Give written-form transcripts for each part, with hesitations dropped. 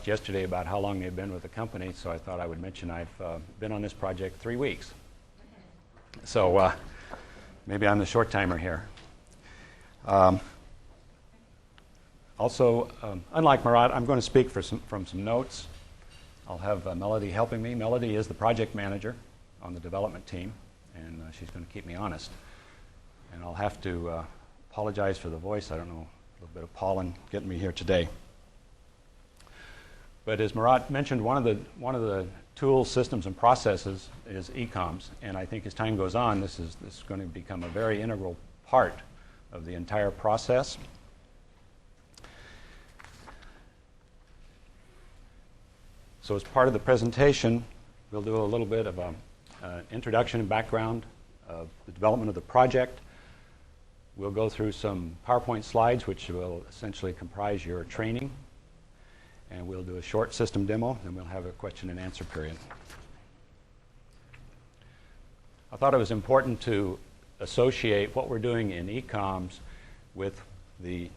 yesterday about how long they've been with the company, so I thought I would mention I've been on this project 3 weeks. So maybe I'm the short timer here. Also, unlike Murat, I'm going to speak from some notes. I'll have Melody helping me. Melody is the project manager on the development team, and she's going to keep me honest. And I'll have to apologize for the voice. I don't know, a little bit of pollen getting me here today. But as Murat mentioned, one of the tools, systems, and processes is ECOMS, and I think as time goes on, this is going to become a very integral part of the entire process. So as part of the presentation, we'll do a little bit of an introduction and background of the development of the project. We'll go through some PowerPoint slides, which will essentially comprise your training. And we'll do a short system demo, and we'll have a question and answer period. I thought it was important to associate what we're doing in ECOMS with the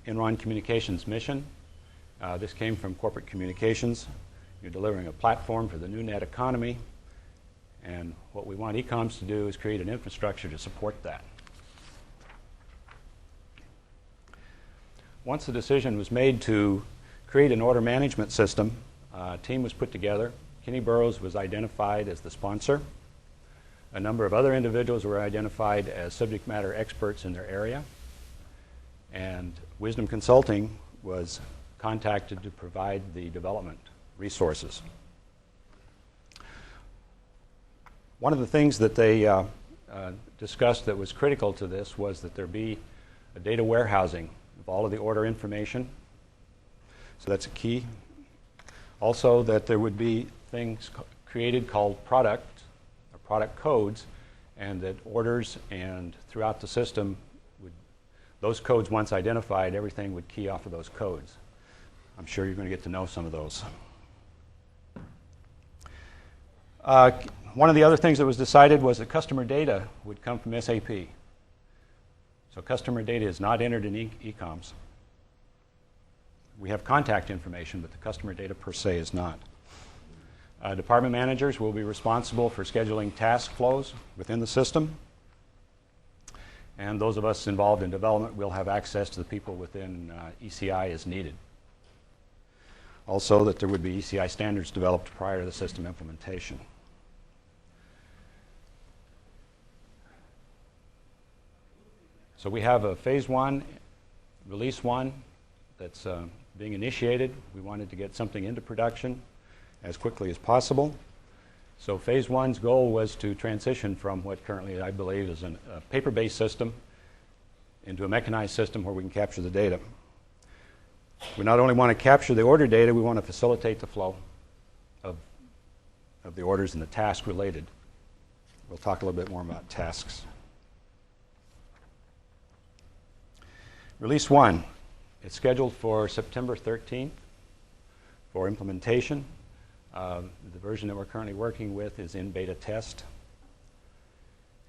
Enron Communications mission. This came from corporate communications. You're delivering a platform for the new net economy, and what we want ECOMS to do is create an infrastructure to support that. Once the decision was made to create an order management system, a team was put together. Kenny Burroughs was identified as the sponsor. A number of other individuals were identified as subject matter experts in their area. And Wisdom Consulting was contacted to provide the development resources. One of the things that they discussed that was critical to this was that there be a data warehousing of all of the order information. So that's a key. Also, that there would be things created called product codes, and that orders and throughout the system, those codes once identified, everything would key off of those codes. I'm sure you're going to get to know some of those. One of the other things that was decided was that customer data would come from SAP. So customer data is not entered in ECOMS. We have contact information, but the customer data per se is not. Department managers will be responsible for scheduling task flows within the system. And those of us involved in development will have access to the people within ECI as needed. Also, that there would be ECI standards developed prior to the system implementation. So we have a phase 1, release 1, that's being initiated. We wanted to get something into production as quickly as possible. So phase 1's goal was to transition from what currently I believe is a paper-based system into a mechanized system where we can capture the data. We not only want to capture the order data, we want to facilitate the flow of the orders and the tasks related. We'll talk a little bit more about tasks. Release 1. It's scheduled for September 13th for implementation. The version that we're currently working with is in beta test.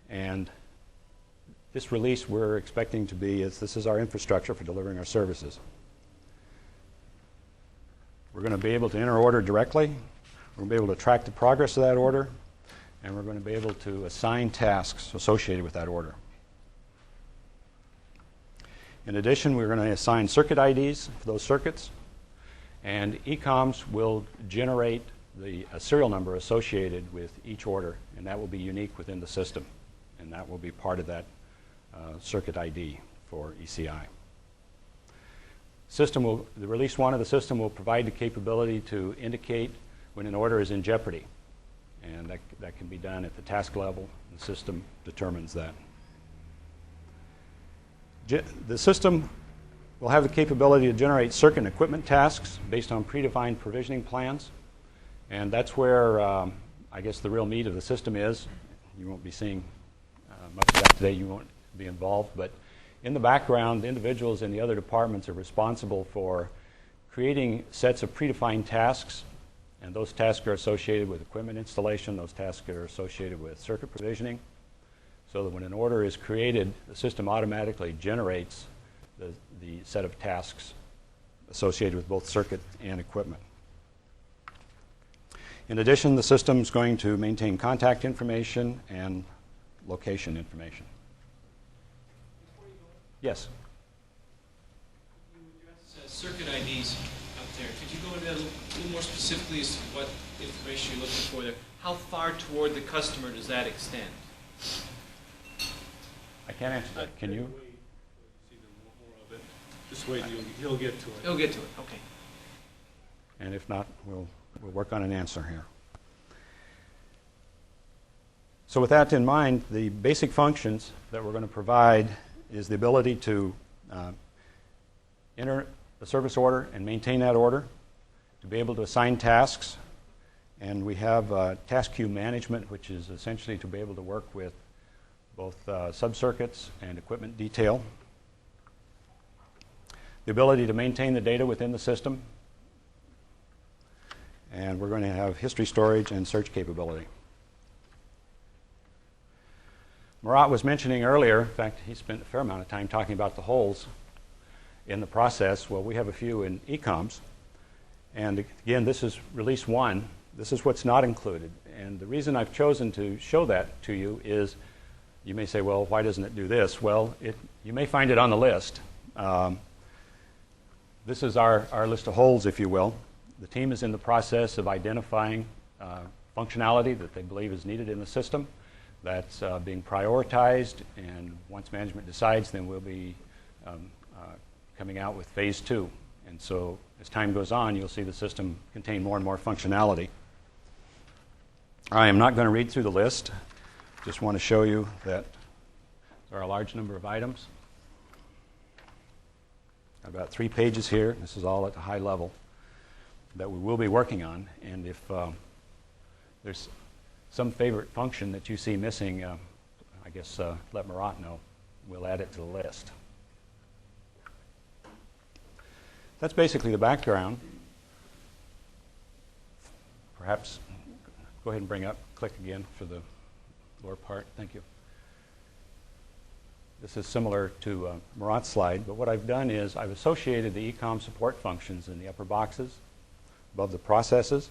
And this release we're expecting to be, this is our infrastructure for delivering our services. We're going to be able to enter order directly. We're going to be able to track the progress of that order. And we're going to be able to assign tasks associated with that order. In addition, we're going to assign circuit IDs for those circuits, and ECOMS will generate a serial number associated with each order, and that will be unique within the system, and that will be part of that circuit ID for ECI. The release 1 of the system will provide the capability to indicate when an order is in jeopardy, and that can be done at the task level. The system determines that. The system will have the capability to generate circuit and equipment tasks based on predefined provisioning plans. And that's where I guess the real meat of the system is. You won't be seeing much of that today. You won't be involved. But in the background, individuals in the other departments are responsible for creating sets of predefined tasks. And those tasks are associated with equipment installation. Those tasks are associated with circuit provisioning. So that when an order is created, the system automatically generates the set of tasks associated with both circuit and equipment. In addition, the system is going to maintain contact information and location information. Yes? You addressed circuit IDs up there. Could you go into that a little more specifically as to what information you're looking for there? How far toward the customer does that extend? I can't answer that. Can you? Just wait, he'll get to it. He'll get to it, okay. And if not, we'll work on an answer here. So with that in mind, the basic functions that we're going to provide is the ability to enter a service order and maintain that order, to be able to assign tasks, and we have task queue management, which is essentially to be able to work with both sub-circuits and equipment detail. The ability to maintain the data within the system, and we're going to have history storage and search capability. Murat was mentioning earlier, in fact, he spent a fair amount of time talking about the holes in the process. Well, we have a few in ECOMS, and again, this is release 1. This is what's not included, and the reason I've chosen to show that to you is, you may say, well, why doesn't it do this? Well, you may find it on the list. This is our list of holes, if you will. The team is in the process of identifying functionality that they believe is needed in the system. That's being prioritized, and once management decides, then we'll be coming out with phase 2. And so as time goes on, you'll see the system contain more and more functionality. I am not going to read through the list. Just want to show you that there are a large number of items. About 3 pages here. This is all at the high level that we will be working on. And if there's some favorite function that you see missing, I guess let Murat know. We'll add it to the list. That's basically the background. Perhaps go ahead and bring up, click again for the lower part. Thank you. This is similar to Murat's slide, but what I've done is I've associated the ECOM support functions in the upper boxes above the processes,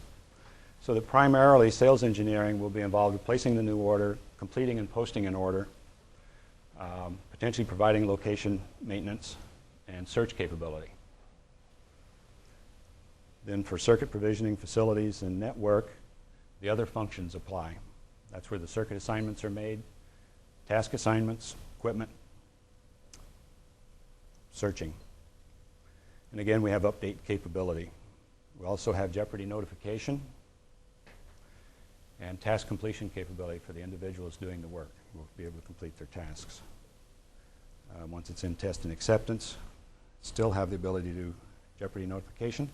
so that primarily sales engineering will be involved in placing the new order, completing and posting an order, potentially providing location maintenance and search capability. Then for circuit provisioning, facilities, and network, the other functions apply. That's where the circuit assignments are made, task assignments, equipment, searching. And again, we have update capability. We also have jeopardy notification and task completion capability for the individuals doing the work who will be able to complete their tasks. Once it's in test and acceptance, still have the ability to do jeopardy notification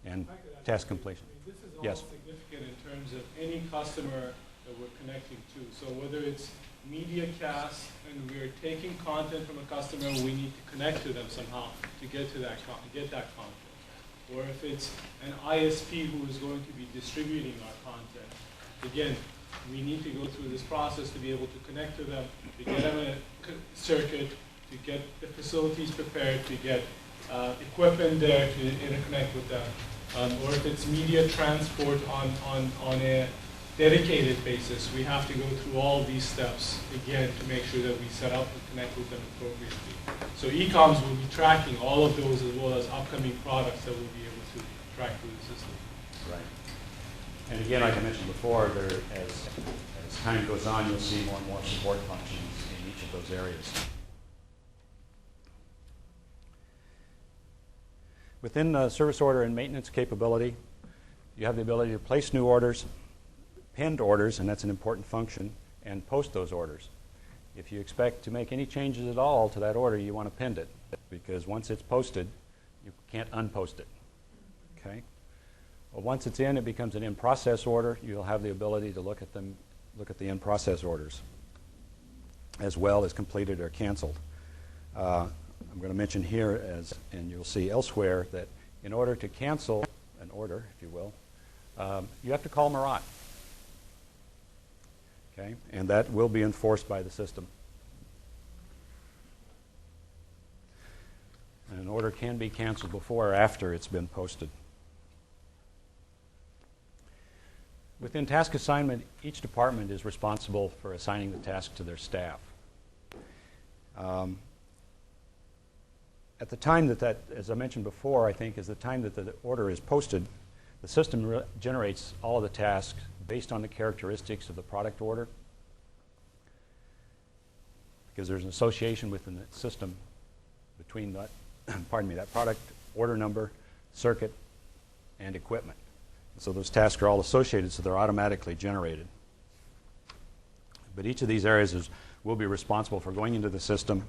and task completion. I mean, this is all yes. significant in terms of any customer that we're connecting to. So whether it's media cast and we're taking content from a customer, we need to connect to them somehow to get to that content. Or if it's an ISP who is going to be distributing our content, again, we need to go through this process to be able to connect to them, to get them a circuit, to get the facilities prepared, to get equipment there to interconnect with them. Or if it's media transport on a dedicated basis, we have to go through all these steps again to make sure that we set up and connect with them appropriately. So ECOMS will be tracking all of those as well as upcoming products that we'll be able to track through the system. Right. And again, like I mentioned before, as time goes on, you'll see more and more support functions in each of those areas. Within the service order and maintenance capability, you have the ability to place new orders, pinned orders, and that's an important function, and post those orders. If you expect to make any changes at all to that order, you want to pin it, because once it's posted, you can't unpost it. Okay? Well, once it's in, it becomes an in-process order. You'll have the ability to look at the in-process orders, as well as completed or canceled. I'm going to mention here, and you'll see elsewhere, that in order to cancel an order, if you will, you have to call Murat. Okay? And that will be enforced by the system. And an order can be canceled before or after it's been posted. Within task assignment, each department is responsible for assigning the task to their staff. At the time that, as I mentioned before, I think is the time that the order is posted, the system generates all of the tasks based on the characteristics of the product order, because there's an association within the system between that, that product order number, circuit, and equipment. So those tasks are all associated, so they're automatically generated. But each of these areas will be responsible for going into the system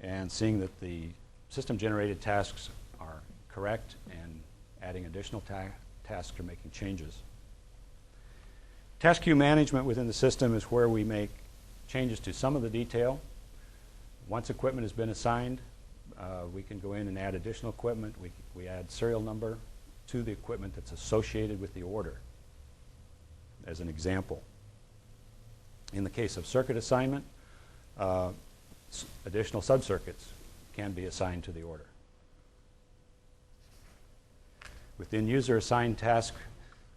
and seeing that the system-generated tasks are correct and adding additional tasks or making changes. Task queue management within the system is where we make changes to some of the detail. Once equipment has been assigned, we can go in and add additional equipment. We add serial number to the equipment that's associated with the order, as an example. In the case of circuit assignment, additional subcircuits can be assigned to the order. Within user-assigned task,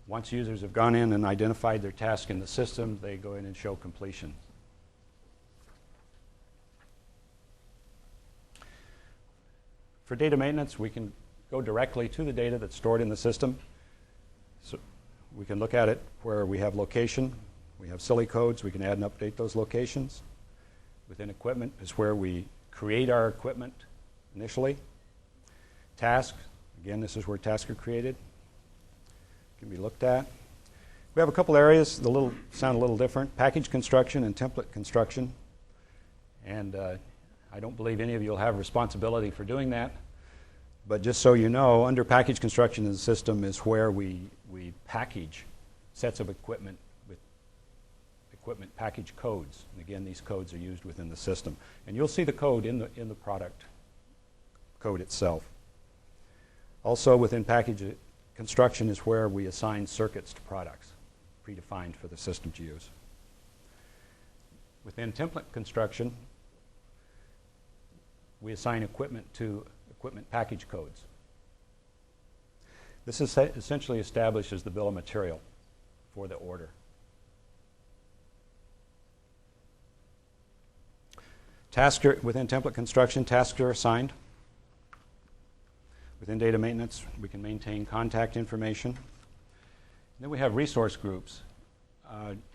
once users have gone in and identified their task in the system, they go in and show completion. For data maintenance, we can go directly to the data that's stored in the system. So we can look at it where we have location. We have silly codes. We can add and update those locations. Within equipment is where we create our equipment initially. Task, again, this is where tasks are created. Can be looked at. We have a couple areas that sound a little different. Package construction and template construction. And I don't believe any of you will have responsibility for doing that. But just so you know, under package construction in the system is where we package sets of equipment with equipment package codes. And again, these codes are used within the system. And you'll see the code in the product code itself. Also within package construction is where we assign circuits to products, predefined for the system to use. Within template construction, we assign equipment to equipment package codes. This is essentially establishes the bill of material for the order. Within template construction, tasks are assigned. Within data maintenance, we can maintain contact information. And then we have resource groups.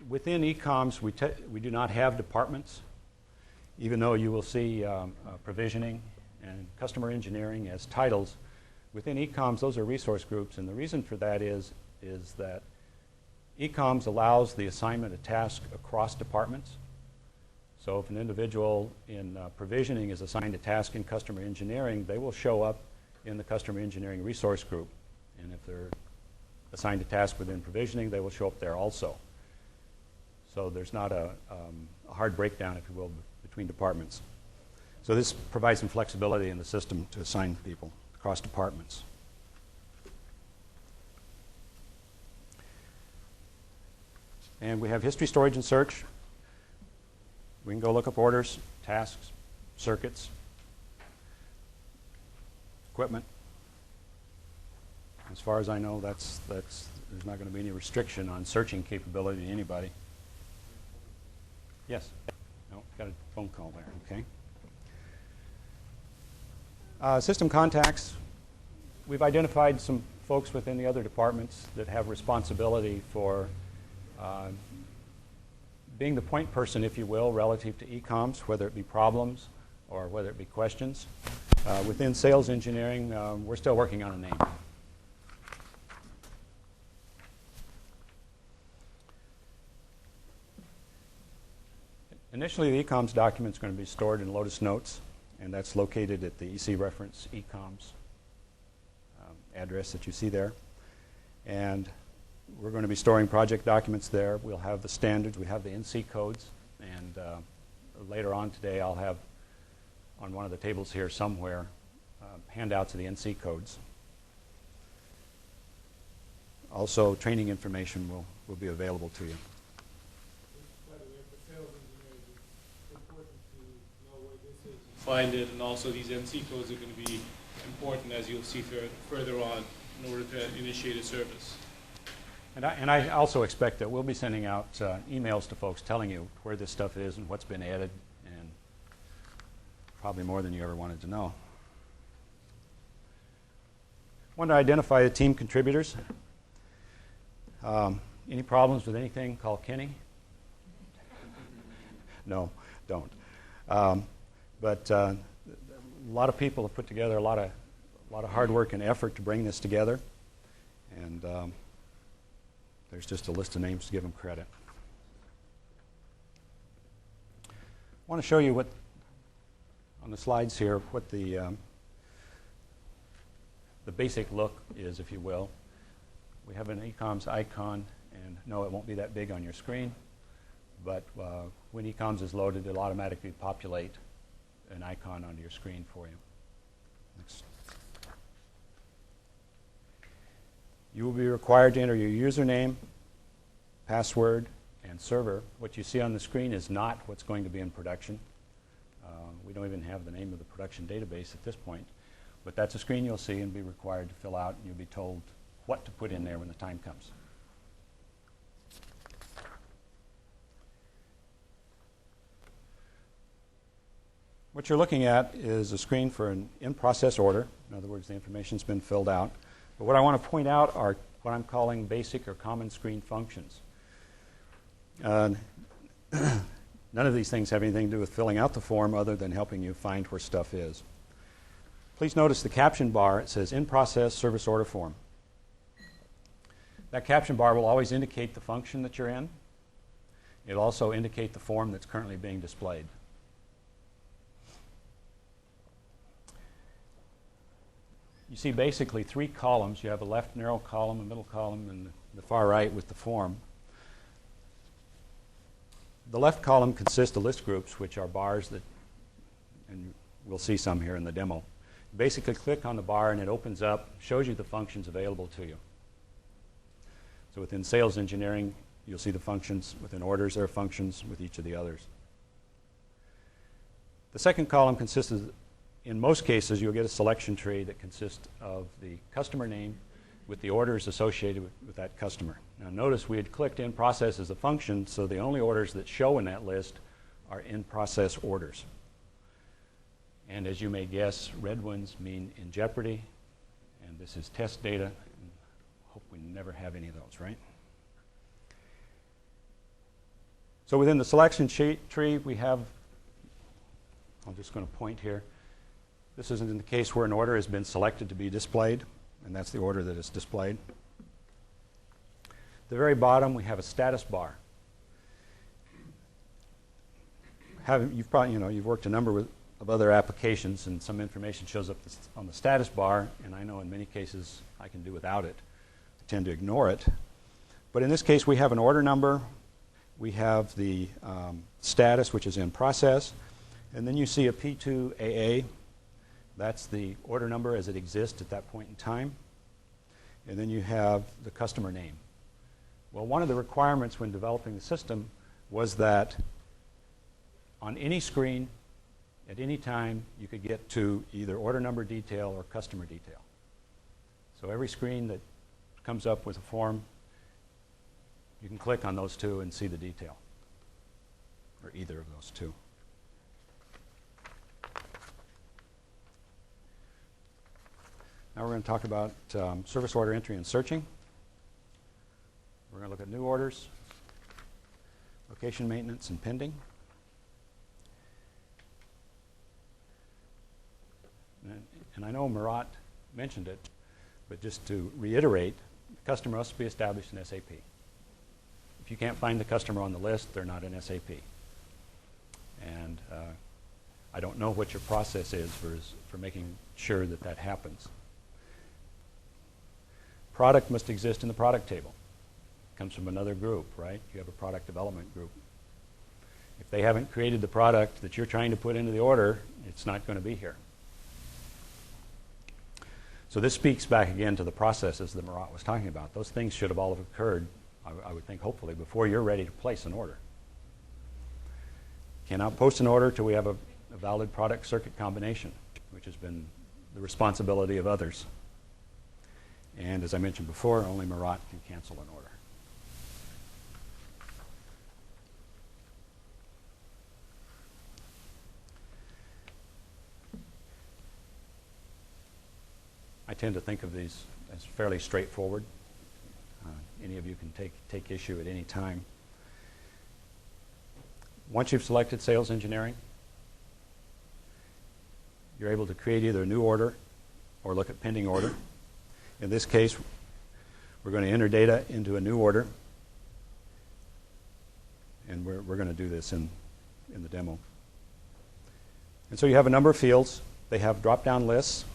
Within ECOMS, we do not have departments, even though you will see provisioning and customer engineering as titles. Within ECOMS, those are resource groups, and the reason for that is that ECOMS allows the assignment of tasks across departments. So if an individual in provisioning is assigned a task in customer engineering, they will show up in the customer engineering resource group. And if they're assigned a task within provisioning, they will show up there also. So there's not a hard breakdown, if you will, between departments. So this provides some flexibility in the system to assign people across departments. And we have history, storage, and search. We can go look up orders, tasks, circuits, equipment. As far as I know, there's not going to be any restriction on searching capability to anybody. Yes? No, got a phone call there, okay. System contacts. We've identified some folks within the other departments that have responsibility for being the point person, if you will, relative to ECOMS, whether it be problems or whether it be questions. Within sales engineering, we're still working on a name. Initially, the ECOMS document is going to be stored in Lotus Notes, and that's located at the EC reference ECOMS address that you see there. And we're going to be storing project documents there. We'll have the standards. We have the NC codes. And later on today, I'll have on one of the tables here somewhere handouts of the NC codes. Also, training information will be available to you. By the way, for sales engineers, it's important to know where this is. find it, and also these NC codes are going to be important, as you'll see further on, in order to initiate a service. And I also expect that we'll be sending out emails to folks telling you where this stuff is and what's been added, and probably more than you ever wanted to know. I want to identify the team contributors. Any problems with anything called Kenny? No, don't. But a lot of people have put together a lot of hard work and effort to bring this together, and there's just a list of names to give them credit. I want to show you what, on the slides here, what the basic look is, if you will. We have an ECOMS icon, and no, it won't be that big on your screen, but when ECOMS is loaded, it'll automatically populate an icon on your screen for you. Next. You will be required to enter your username, password, and server. What you see on the screen is not what's going to be in production. We don't even have the name of the production database at this point, but that's a screen you'll see and be required to fill out, and you'll be told what to put in there when the time comes. What you're looking at is a screen for an in-process order. In other words, the information's been filled out. But what I want to point out are what I'm calling basic or common screen functions. None of these things have anything to do with filling out the form other than helping you find where stuff is. Please notice the caption bar. It says in-process service order form. That caption bar will always indicate the function that you're in. It'll also indicate the form that's currently being displayed. You see basically three columns. You have a left narrow column, a middle column, and the far right with the form. The left column consists of list groups, which are bars that, and we'll see some here in the demo. You basically click on the bar and it opens up, shows you the functions available to you. So within sales engineering, you'll see the functions. Within orders, there are functions with each of the others. The second column consists of, in most cases, you'll get a selection tree that consists of the customer name with the orders associated with that customer. Now notice we had clicked in process as a function, so the only orders that show in that list are in process orders. And as you may guess, red ones mean in jeopardy, and this is test data. And hope we never have any of those, right? So within the selection tree, we have, I'm just going to point here. This is in the case where an order has been selected to be displayed, and that's the order that is displayed. At the very bottom, we have a status bar. You've probably, you've worked a number of other applications, and some information shows up on the status bar, and I know in many cases I can do without it. I tend to ignore it. But in this case, we have an order number. We have the status, which is in process, and then you see a P2AA. That's the order number as it exists at that point in time. And then you have the customer name. Well, one of the requirements when developing the system was that on any screen, at any time, you could get to either order number detail or customer detail. So every screen that comes up with a form, you can click on those two and see the detail, or either of those two. Now we're going to talk about service order entry and searching. We're going to look at new orders, location maintenance, and pending. And I know Murat mentioned it, but just to reiterate, the customer must be established in SAP. If you can't find the customer on the list, they're not in SAP. And I don't know what your process is for making sure that that happens. Product must exist in the product table. It comes from another group, right? You have a product development group. If they haven't created the product that you're trying to put into the order, it's not going to be here. So this speaks back again to the processes that Murat was talking about. Those things should have all have occurred, I would think, hopefully, before you're ready to place an order. Cannot post an order till we have a a valid product circuit combination, which has been the responsibility of others. And as I mentioned before, only Marat can cancel an order. I tend to think of these as fairly straightforward. Any of you can take issue at any time. Once you've selected sales engineering, you're able to create either a new order or look at pending order. In this case, we're going to enter data into a new order, and we're going to do this in the demo. And so you have a number of fields. They have drop-down lists.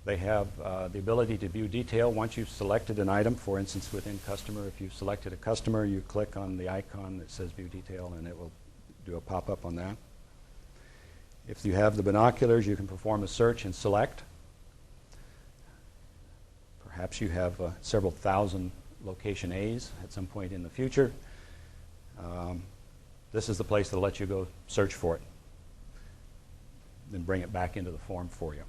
They have the ability to view detail once you've selected an item. For instance, within customer, if you've selected a customer, you click on the icon that says view detail, and it will do a pop-up on that. If you have the binoculars, you can perform a search and select. Perhaps you have several thousand location A's at some point in the future. This is the place that'll let you go search for it, then bring it back into the form for you.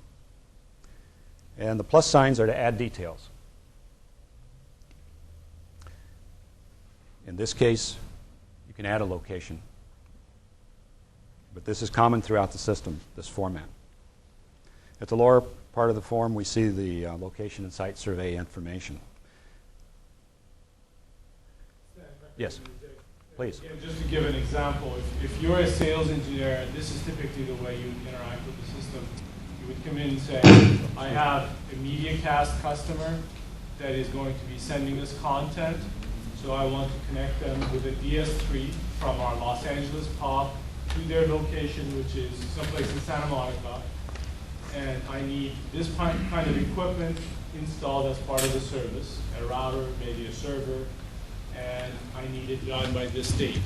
And the plus signs are to add details. In this case, you can add a location. But this is common throughout the system, this format. At the lower part of the form, we see the location and site survey information. Yes, please. Yeah, just to give an example, if you're a sales engineer, this is typically the way you interact with the system. You would come in and say, I have a MediaCast customer that is going to be sending us content, so I want to connect them with a DS3 from our Los Angeles POP to their location, which is someplace in Santa Monica, and I need this kind of equipment installed as part of the service, a router, maybe a server, and I need it done by this date.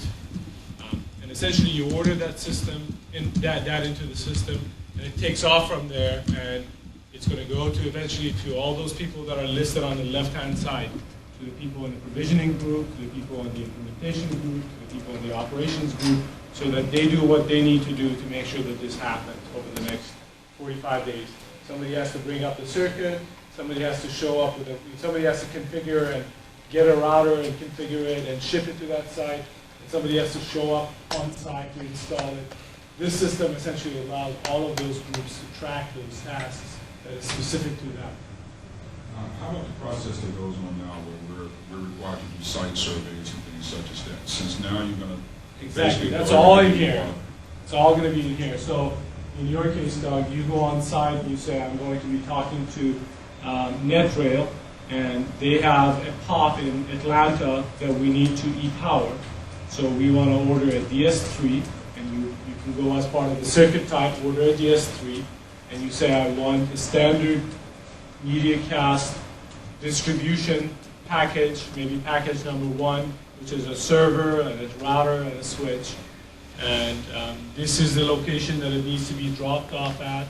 And essentially you order that system, that into the system, and it takes off from there, and it's going to go to eventually to all those people that are listed on the left-hand side, to the people in the provisioning group, to the people in the implementation group, to the people in the operations group, so that they do what they need to do to make sure that this happens over the next 45 days. Somebody has to bring up the circuit, somebody has to show up with somebody has to configure and get a router and configure it and ship it to that site, and somebody has to show up on site to install it. This system essentially allows all of those groups to track those tasks that is specific to them. How about the process that goes on now where we're required to do site surveys and things such as that? Since now you're going to exactly, that's all in here. It's all going to be in here. So in your case, Doug, you go on site and you say, I'm going to be talking to NetRail, and they have a POP in Atlanta that we need to e-power. So we want to order a DS3, and you can go as part of the circuit type, order a DS3, and you say, I want a standard MediaCast distribution package, maybe package number 1, which is a server and a router and a switch. And this is the location that it needs to be dropped off at.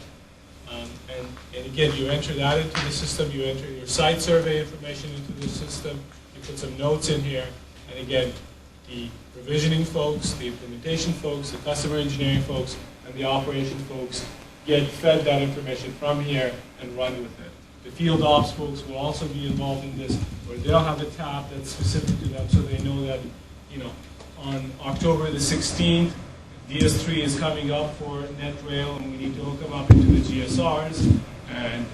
And again, you enter that into the system, you enter your site survey information into the system, you put some notes in here, and again, the provisioning folks, the implementation folks, the customer engineering folks, and the operation folks get fed that information from here and run with it. The field ops folks will also be involved in this, where they'll have a tab that's specific to them, so they know that, on October the 16th, DS3 is coming up for NetRail, and we need to hook them up into the GSRs, and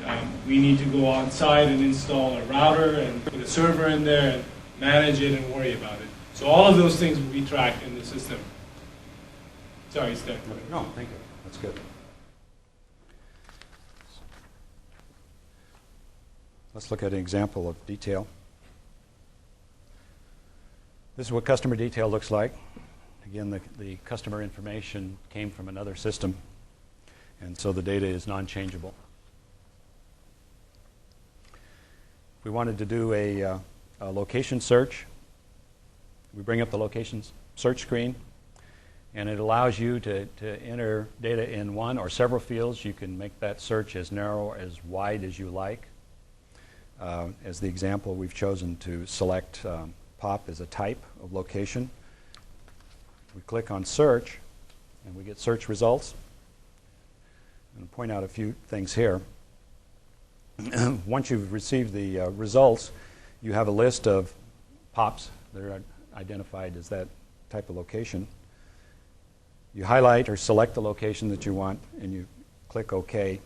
we need to go on site and install a router and put a server in there and manage it and worry about it. So all of those things will be tracked in the system. Sorry, Steph. No, thank you. That's good. Let's look at an example of detail. This is what customer detail looks like. Again, the customer information came from another system, and so the data is non-changeable. If we wanted to do a location search, we bring up the location search screen, and it allows you to enter data in one or several fields. You can make that search as narrow or as wide as you like. As the example, we've chosen to select POP as a type of location. We click on search, and we get search results. I'm going to point out a few things here. Once you've received the results, you have a list of POPs that are identified as that type of location. You highlight or select the location that you want, and you click OK.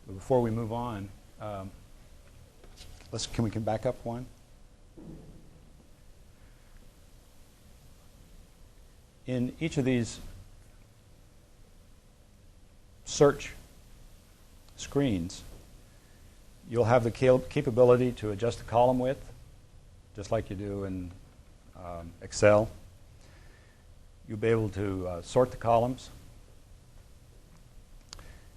But before we move on, can we back up one? In each of these search screens, you'll have the capability to adjust the column width, just like you do in Excel. You'll be able to sort the columns.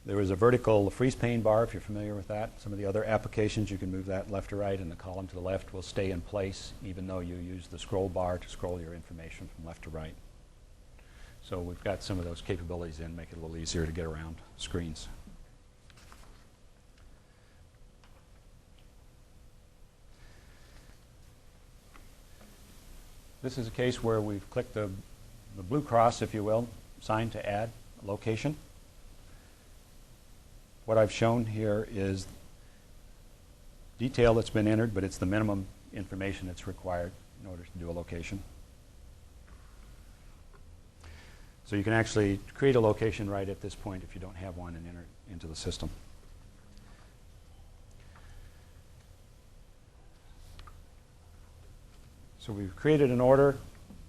There is a vertical freeze pane bar, if you're familiar with that. Some of the other applications, you can move that left to right, and the column to the left will stay in place, even though you use the scroll bar to scroll your information from left to right. So we've got some of those capabilities in, make it a little easier to get around screens. This is a case where we've clicked the blue cross, if you will, sign to add a location. What I've shown here is detail that's been entered, but it's the minimum information that's required in order to do a location. So you can actually create a location right at this point if you don't have one and enter it into the system. So we've created an order,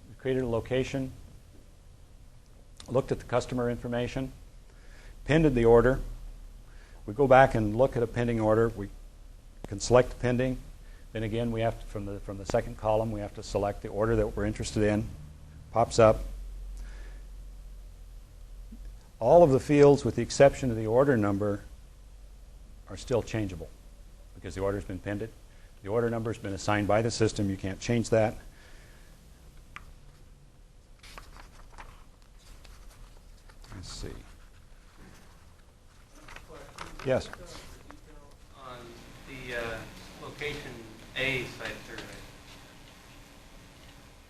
we've created a location, looked at the customer information, pended the order. We go back and look at a pending order. We can select pending. Then again, we have to, from the second column, we have to select the order that we're interested in. Pops up. All of the fields, with the exception of the order number, are still changeable because the order's been pended. The order number has been assigned by the system. You can't change that. Let's see. Yes. On the location A site survey.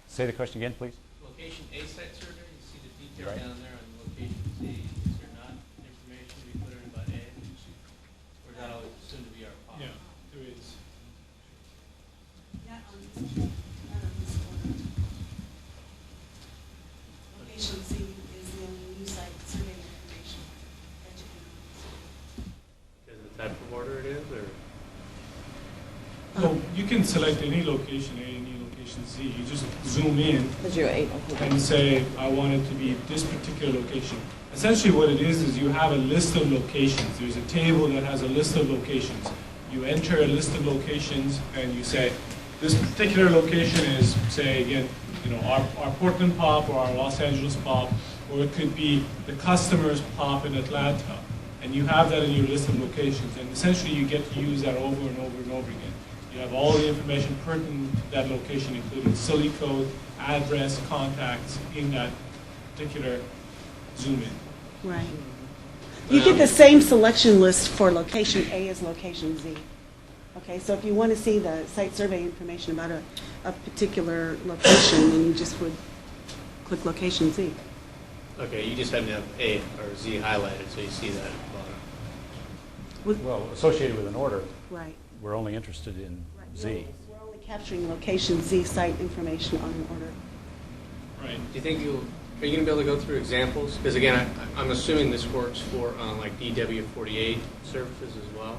Say the question again, please. Location A site survey, you see the detail Right. down there on location Z. Is there not information we put in about A? Or is that always assumed to be our POP? Yeah, there is. Not on this order. Location C is the only new site survey information that you can. Because of the type of order it is, or? So you can select any location A, any location Z. You just zoom in Because you're able to. and say, I want it to be this particular location. Essentially what it is you have a list of locations. There's a table that has a list of locations. You enter a list of locations and you say, this particular location is, say again, our Portland POP or our Los Angeles POP, or it could be the customer's POP in Atlanta. And you have that in your list of locations. And essentially you get to use that over and over and over again. You have all the information pertinent to that location, including silly code, address, contacts in that particular zoom in. Right. You get the same selection list for location A as location Z. Okay, so if you want to see the site survey information about a particular location, then you just would click location Z. Okay, you just have to have A or Z highlighted, so you see that at the bottom. Well, associated with an order, Right. we're only interested in Z. We're only capturing location Z site information on an order. Right. Do you think are you going to be able to go through examples? Because again, I'm assuming this works for like DW48 services as well.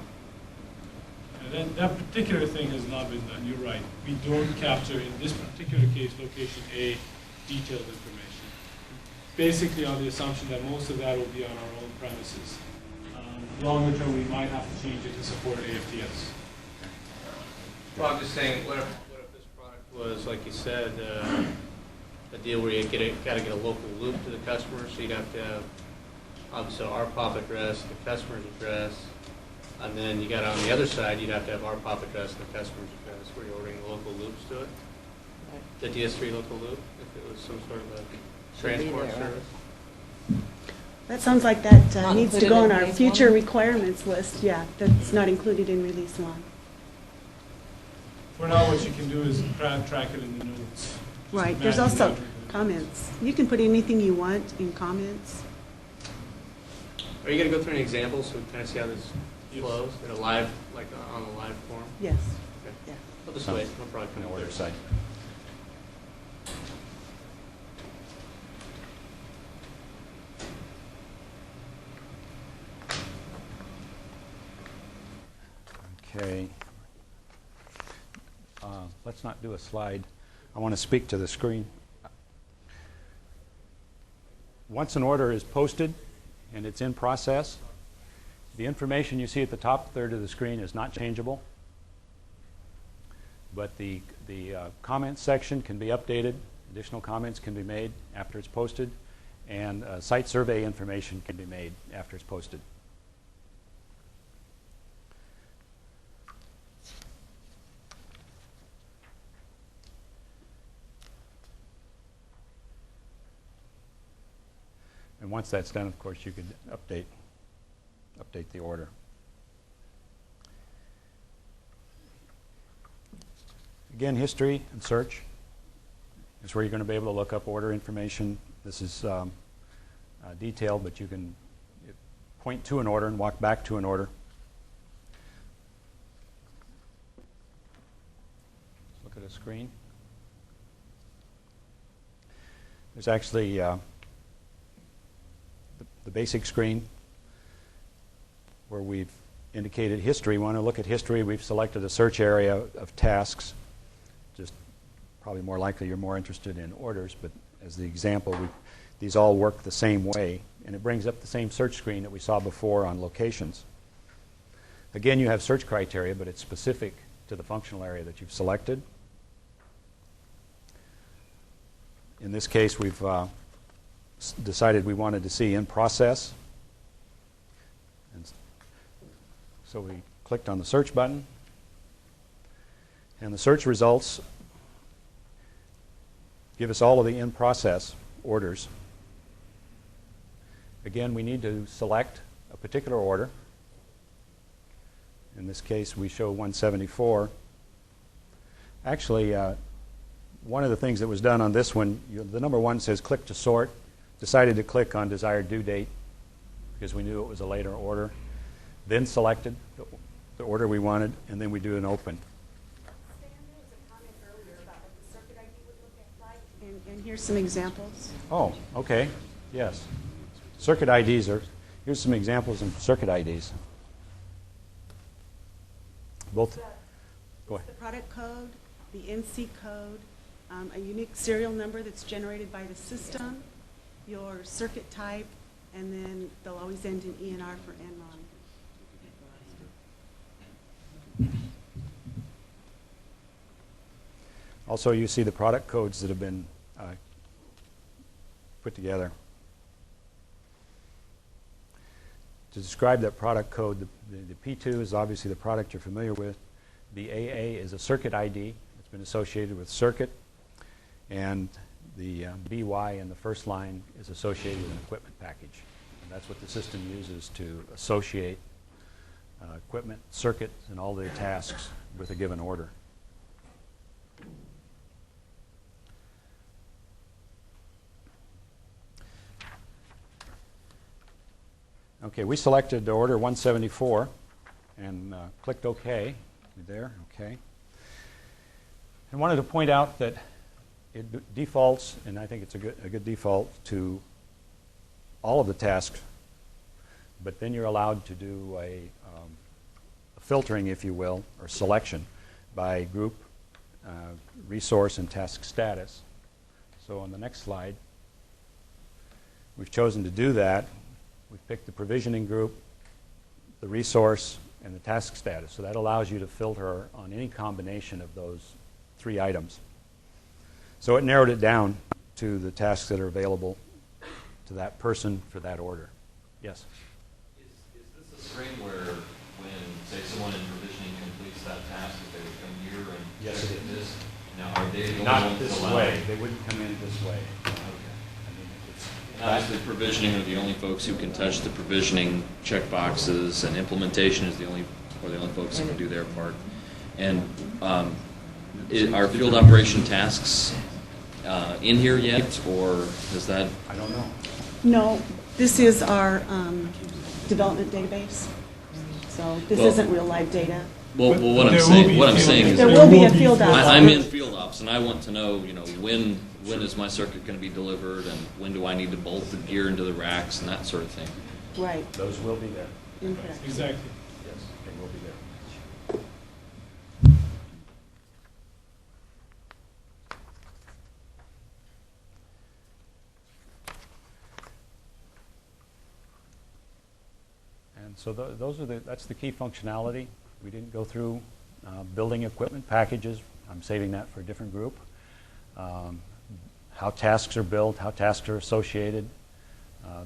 And then that particular thing has not been done. You're right. We don't capture, in this particular case, location A detailed information. Basically on the assumption that most of that will be on our own premises. Longer term, we might have to change it to support AFTS. Well, I'm just saying, what if this product was, like you said, a deal where you got to get a local loop to the customer, so you'd have to have, obviously, our POP address, the customer's address, and then you got on the other side, you'd have to have our POP address and the customer's address, where you're ordering the local loops to it. The DS3 local loop, if it was some sort of a transport there, right? service. That sounds like that Not needs to included go on in our Release future 1? requirements list. Yeah, that's not included in Release 1. For now, what you can do is track it in the notes. Right, there's Manage also it. comments. You can put anything you want in comments. Are you going to go through any examples so we kind of see how this Yes. flows in a live, like on a live form? Yes, Okay. yeah. I'll just wait. I'll probably In come order there. site. Okay. Let's not do a slide. I want to speak to the screen. Once an order is posted and it's in process, the information you see at the top third of the screen is not changeable. But the comments section can be updated. Additional comments can be made after it's posted. And site survey information can be made after it's posted. And once that's done, of course, you can update the order. Again, history and search is where you're going to be able to look up order information. This is detailed, but you can point to an order and walk back to an order. Let's look at a screen. There's actually the basic screen where we've indicated history. We want to look at history. We've selected a search area of tasks. Just probably more likely you're more interested in orders, but as the example, these all work the same way, and it brings up the same search screen that we saw before on locations. Again, you have search criteria, but it's specific to the functional area that you've selected. In this case, we've decided we wanted to see in process. And so we clicked on the search button, and the search results give us all of the in process orders. Again, we need to select a particular order. In this case, we show 174. Actually, one of the things that was done on this one, the number one says click to sort. Decided to click on desired due date because we knew it was a later order. Then selected the order we wanted, and then we do an open. Stan, there was a comment earlier about what the circuit ID would look like, and here's some examples. Oh, okay. Yes. Circuit IDs are, here's some examples of circuit IDs. Both. Go ahead. The product code, the NC code, a unique serial number that's generated by the system, your circuit type, and then they'll always end in ENR for Enron. Also, you see the product codes that have been put together. To describe that product code, the P2 is obviously the product you're familiar with. The AA is a circuit ID. It's been associated with circuit. And the BY in the first line is associated with an equipment package. And that's what the system uses to associate equipment, circuits, and all the tasks with a given order. Okay, we selected order 174 and clicked OK. There, OK. I wanted to point out that it defaults, and I think it's a good default, to all of the tasks, but then you're allowed to do a filtering, if you will, or selection by group, resource, and task status. So on the next slide, we've chosen to do that. We've picked the provisioning group, the resource, and the task status. So that allows you to filter on any combination of those three items. So it narrowed it down to the tasks that are available to that person for that order. Yes? Is this a screen where when, say, someone in provisioning completes that task, that they would come here and Yes, check it is. this? Now, are they the only Not ones this allowed? way. They wouldn't come in this way. Okay. I mean, it's And obviously, provisioning are the only folks who can touch the provisioning checkboxes, and implementation is the only folks who can do their part. And Are field operation tasks in here yet, or is that? I don't know. No, this is our development database. So this Well- isn't real live data. Well, what I'm There will saying, be what I'm field saying is, There will be a field ops. I'm in field ops, and I want to know, when is my circuit going to be delivered, and when do I need to bolt the gear into the racks and that sort of thing. Right, Those will be there. in production. Exactly. Yes, they will be there. And so that's the key functionality. We didn't go through building equipment packages. I'm saving that for a different group. How tasks are built, how tasks are associated.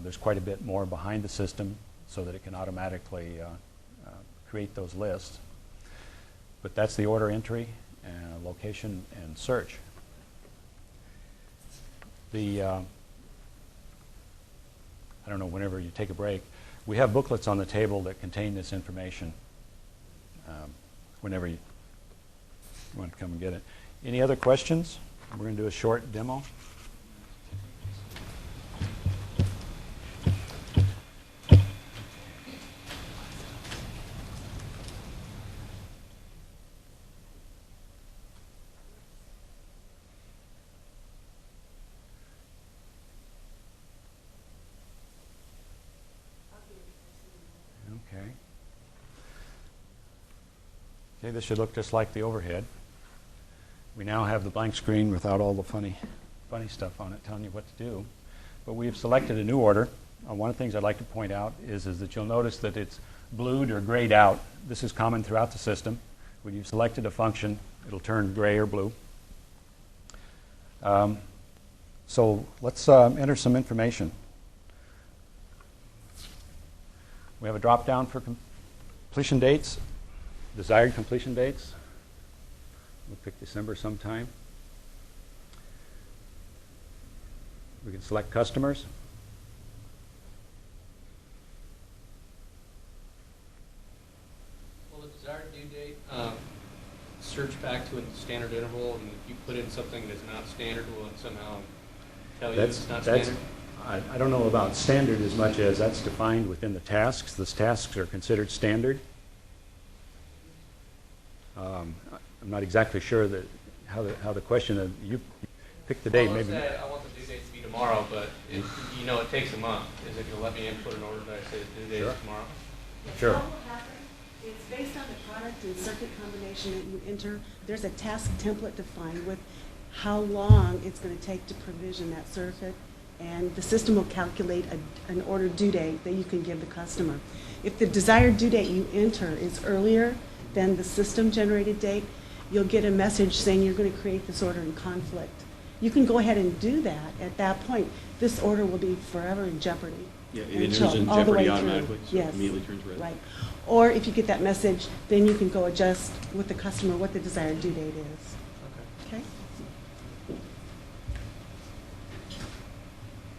There's quite a bit more behind the system so that it can automatically create those lists. But that's the order entry, and location, and search. I don't know, whenever you take a break, we have booklets on the table that contain this information whenever you want to come and get it. Any other questions? We're going to do a short demo. Okay, this should look just like the overhead. We now have the blank screen without all the funny stuff on it telling you what to do. But we've selected a new order. One of the things I'd like to point out is that you'll notice that it's blued or grayed out. This is common throughout the system. When you've selected a function, it'll turn gray or blue. So let's enter some information. We have a drop down for completion dates. Desired completion dates. We'll pick December sometime. We can select customers. Well, the desired due date, search back to a standard interval, and if you put in something that's not standard, will it somehow tell you it's not standard? I don't know about standard as much as that's defined within the tasks. The tasks are considered standard. I'm not exactly sure that how the question of you pick the date. Well, let's maybe. say I want the due date to be tomorrow, but it takes a month. Is it going to let me input an order that I say the due date is tomorrow? Sure. What will happen, it's based on the product and circuit combination that you enter. There's a task template defined with how long it's going to take to provision that circuit, and the system will calculate an order due date that you can give the customer. If the desired due date you enter is earlier than the system-generated date, you'll get a message saying you're going to create this order in conflict. You can go ahead and do that. At that point, this order will be forever in jeopardy. Yeah, it enters in all the way jeopardy through. automatically, so Yes. it immediately turns red. Right. Or if you get that message, then you can go adjust with the customer what the desired due date is. Okay?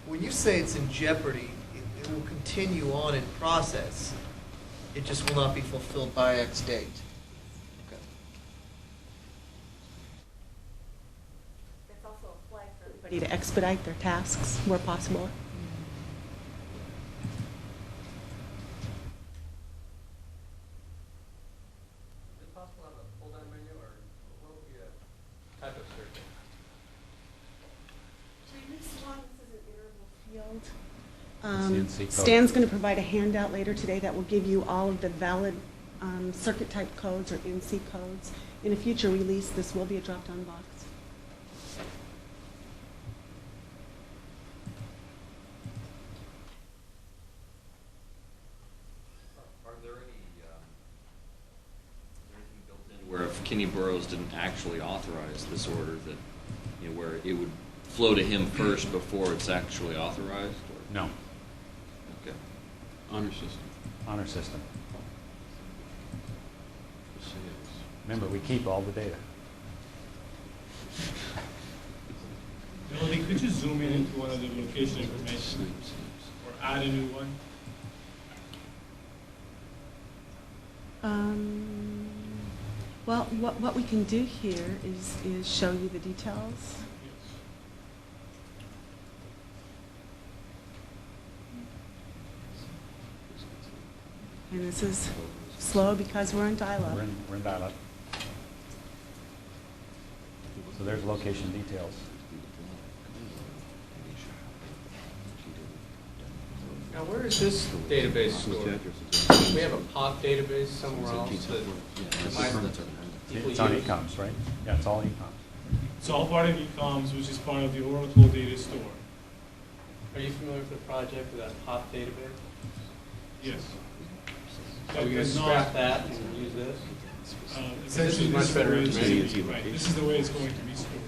When you say it's in jeopardy, it will continue on in process. It just will not be fulfilled by X date. Okay. That's also applied for everybody to expedite their tasks where possible. Is it possible to have a pull-down menu, or what would be a type of circuit? This is an interval field. CNC code. Stan's going to provide a handout later today that will give you all of the valid circuit type codes or NC codes. In a future release, this will be a drop-down box. Are there anything built in where if Kenny Burroughs didn't actually authorize this order, that where it would flow to him first before it's actually authorized? Or? No. Okay. Honor system. Honor system. Sales. Remember, we keep all the data. Melody, could you zoom in into one of the location information or add a new one? Well, what we can do here is show you the details. And this is slow because we're in dial-up. We're in dial-up. So there's location details. Now, where is this database stored? We have a POP database somewhere else that people It's on use? eComs, right? Yeah, it's all eComs. It's all part of eComs, which is part of the Oracle data store. Are you familiar with the project with that POP database? Yes. Are we going to It's not- scrap that and use this? Essentially, much this is the better way it's information. going to be, right, this is the way it's going to be stored.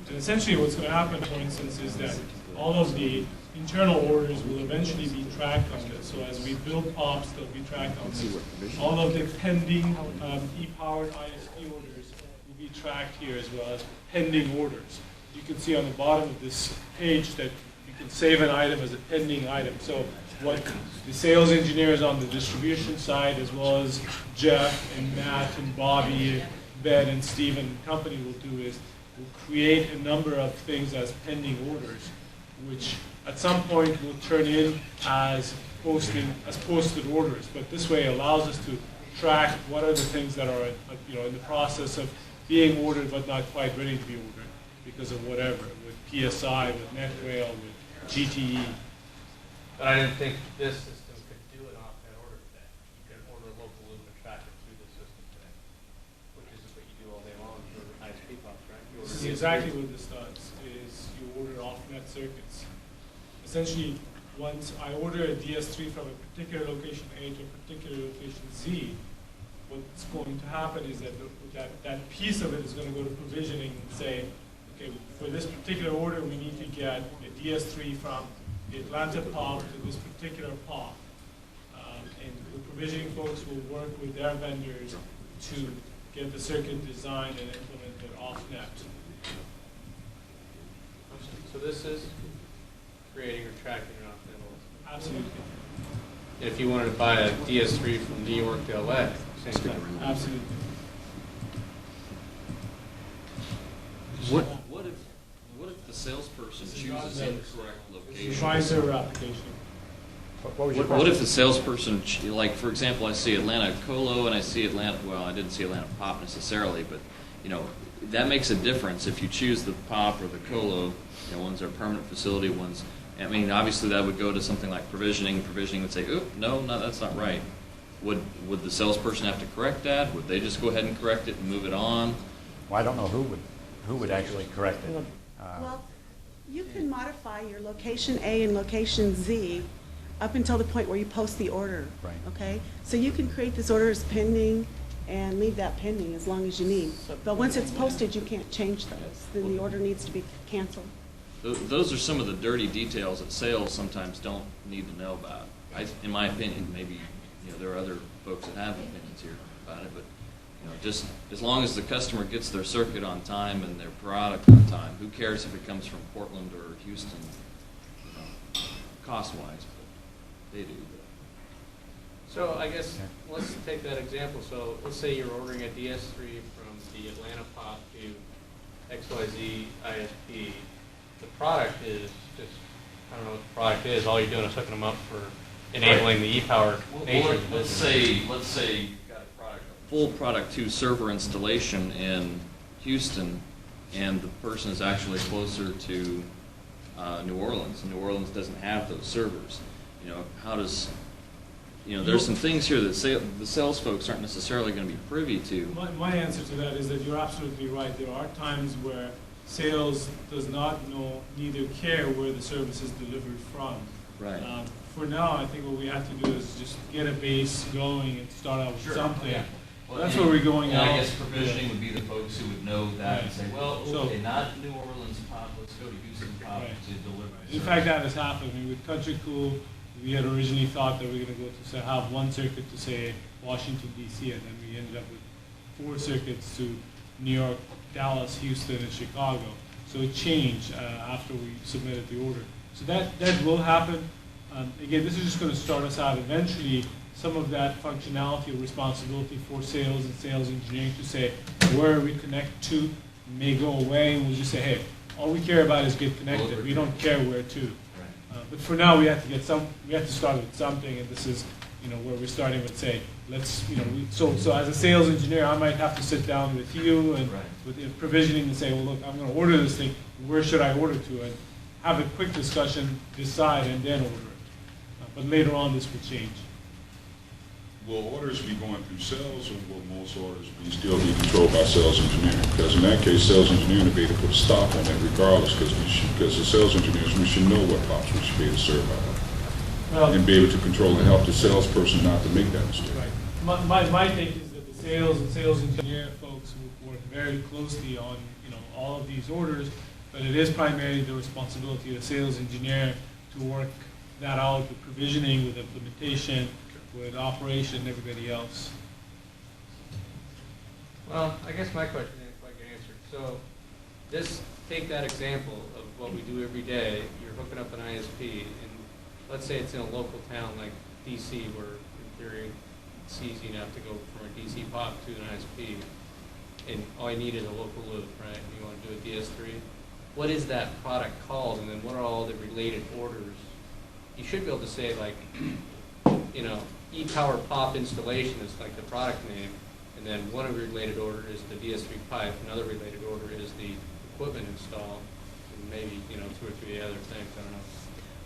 And essentially, what's going to happen, for instance, is that all of the internal orders will eventually be tracked on this. So as we build POPs, they'll be tracked on this. All of the pending e-powered ISP orders will be tracked here as well as pending orders. You can see on the bottom of this page that you can save an item as a pending item. So what the sales engineers on the distribution side, as well as Jeff and Matt and Bobby, Ben and Steve and company will do is we'll create a number of things as pending orders, which at some point will turn in as posted orders. But this way allows us to track what are the things that are in the process of being ordered but not quite ready to be ordered because of whatever, with PSI, with NetRail, with GTE. But I didn't think this system could do an off-net order today. You can order a local loop and track it through this system today, which is what you do all day long for ISP POPs, right? You order This is DSP. exactly what this does, is you order off-net circuits. Essentially, once I order a DS3 from a particular location A to a particular location Z, what's going to happen is that that piece of it is going to go to provisioning and say, okay, for this particular order, we need to get a DS3 from the Atlanta POP to this particular POP. And the provisioning folks will work with their vendors to get the circuit designed and implemented off-net. So this is creating or tracking an off-net order. Absolutely. And if you wanted to buy a DS3 from New York to LA, same thing. Absolutely. What if the salesperson chooses incorrect location? Define server application. What was your What question? if the salesperson, like, for example, I see Atlanta Colo and I see Atlanta, well, I didn't see Atlanta Pop necessarily, but, that makes a difference if you choose the Pop or the Colo. One's our permanent facility, one's, obviously that would go to something like provisioning. Provisioning would say, oop, no, that's not right. Would the salesperson have to correct that? Would they just go ahead and correct it and move it on? Well, I don't know who would actually correct it. Well, you can modify your location A and location Z up until the point where you post the order. Right. Okay? So you can create this order as pending and leave that pending as long as you need. But once it's posted, you can't change those. Then the order needs to be canceled. Those are some of the dirty details that sales sometimes don't need to know about. In my opinion, maybe there are other folks that have opinions here about it, but just as long as the customer gets their circuit on time and their product on time, who cares if it comes from Portland or Houston, cost-wise, but they do. So I guess let's take that example. So let's say you're ordering a DS3 from the Atlanta POP to XYZ ISP. The product is just, I don't know what the product is. All you're doing is hooking them up for enabling the e-power nature of the Let's business. say you've got a full product 2 server installation in Houston, and the person is actually closer to New Orleans, and New Orleans doesn't have those servers. How does there's some things here that the sales folks aren't necessarily going to be privy to. My answer to that is that you're absolutely right. There are times where sales does not know, neither care where the service is delivered from. Right. For now, I think what we have to do is just get a base going and start out with something. Yeah. Well, That's where we're going and out. I guess provisioning would be the folks who would know that and Right. say, well, So- okay, not New Orleans POP, let's go to Houston POP Right. to deliver. the In service. fact, that has happened. I mean, with Country Cool, we had originally thought that we were going to go to have one circuit to, say, Washington, D.C., and then we ended up with 4 circuits to New York, Dallas, Houston, and Chicago. So it changed after we submitted the order. So that will happen. Again, this is just going to start us out. Eventually, some of that functionality or responsibility for sales and sales engineering to say where we connect to may go away, and we'll just say, hey, all we care about is get connected. We don't care where to. But for now, we have to start with something, and this is, where we're starting with, say, let's, so as a sales engineer, I might have to sit down with you and with the provisioning and say, well, look, I'm going to order this thing. Where should I order to? And have a quick discussion, decide, and then order it. But later on, this will change. Will orders be going through sales, or will most orders still be controlled by sales engineering? Because in that case, sales engineering will be able to put a stop on it regardless, because the sales engineers, we should know what pops we should be able to serve out, and be able to control and help the salesperson not to make that mistake. Right. My take is that the sales and sales engineer folks will work very closely on all of these orders, but it is primarily the responsibility of the sales engineer to work that out with provisioning, with implementation, with operation, and everybody else. Well, I guess my question is if I can answer. So take that example of what we do every day. You're hooking up an ISP, and let's say it's in a local town like DC, where in theory it's easy enough to go from a DC POP to an ISP, and all you need is a local loop, right? You want to do a DS3. What is that product called, and then what are all the related orders? You should be able to say, like, e-power POP installation is like the product name, and then one of the related order is the DS3 pipe, another related order is the equipment install, and maybe, 2 or 3 other things, I don't know.